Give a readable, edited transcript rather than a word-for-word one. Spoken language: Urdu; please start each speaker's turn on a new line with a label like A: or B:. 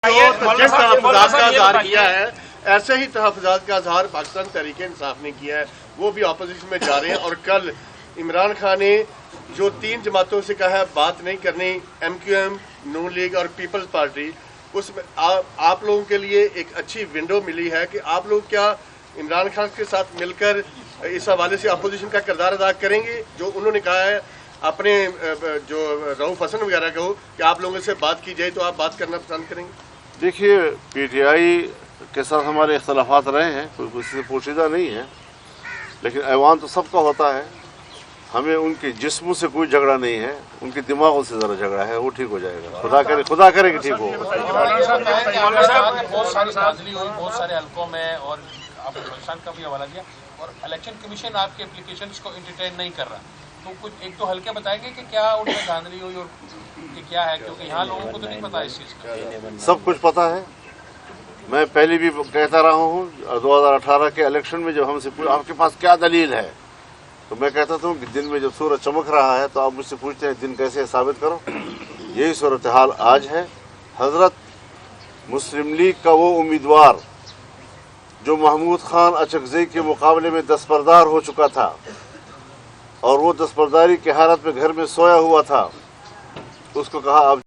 A: جس تحفظات کا اظہار کیا ہے ایسے ہی تحفظات کا اظہار پاکستان تحریک انصاف نے کیا ہے، وہ بھی اپوزیشن میں جا رہے ہیں۔ اور کل عمران خان نے جو 3 جماعتوں سے کہا ہے بات نہیں کرنی، ایم کیو ایم، نون لیگ اور پیپلز پارٹی، اس میں آپ لوگوں کے لیے ایک اچھی ونڈو ملی ہے کہ آپ لوگ کیا عمران خان کے ساتھ مل کر اس حوالے سے اپوزیشن کا کردار ادا کریں گے؟ جو انہوں نے کہا ہے اپنے جو رؤوف حسن وغیرہ کو کہ آپ لوگوں سے بات کی جائے، تو آپ بات کرنا پسند کریں گے؟
B: دیکھیے، پی ٹی آئی کے ساتھ ہمارے اختلافات رہے ہیں، کوئی کسی سے پوشیدہ نہیں ہے، لیکن ایوان تو سب کا ہوتا ہے۔ ہمیں ان کے جسموں سے کوئی جھگڑا نہیں ہے، ان کے دماغوں سے ذرا جھگڑا ہے، وہ ٹھیک ہو جائے گا، خدا کرے کہ ٹھیک ہو۔
C: بہت ساری نازلی ہوئی بہت سارے حلقوں میں، اور آپ نے پاکستان کا بھی حوالہ دیا، اور الیکشن کمیشن آپ کے اپلیکیشنز کو انٹرٹین نہیں کر رہا، تو کچھ 1-2 حلقے بتائیں گے کہ کیا ان میں دھاندلی ہوئی اور یہ کیا ہے، کیونکہ یہاں لوگوں کو تو نہیں پتا اس چیز کا۔
B: سب کچھ پتا ہے، میں پہلے بھی کہتا رہا ہوں۔ 2018 کے الیکشن میں جب ہم سے آپ کے پاس کیا دلیل ہے، تو میں کہتا تھا کہ دن میں جب سورج چمک رہا ہے تو آپ مجھ سے پوچھتے ہیں دن کیسے ثابت کرو۔ یہی صورتحال آج ہے۔ حضرت مسلم لیگ کا وہ امیدوار جو محمود خان اچکزئی کے مقابلے میں دستبردار ہو چکا تھا، اور وہ دستبرداری کی حالت میں گھر میں سویا ہوا تھا، اس کو کہا آپ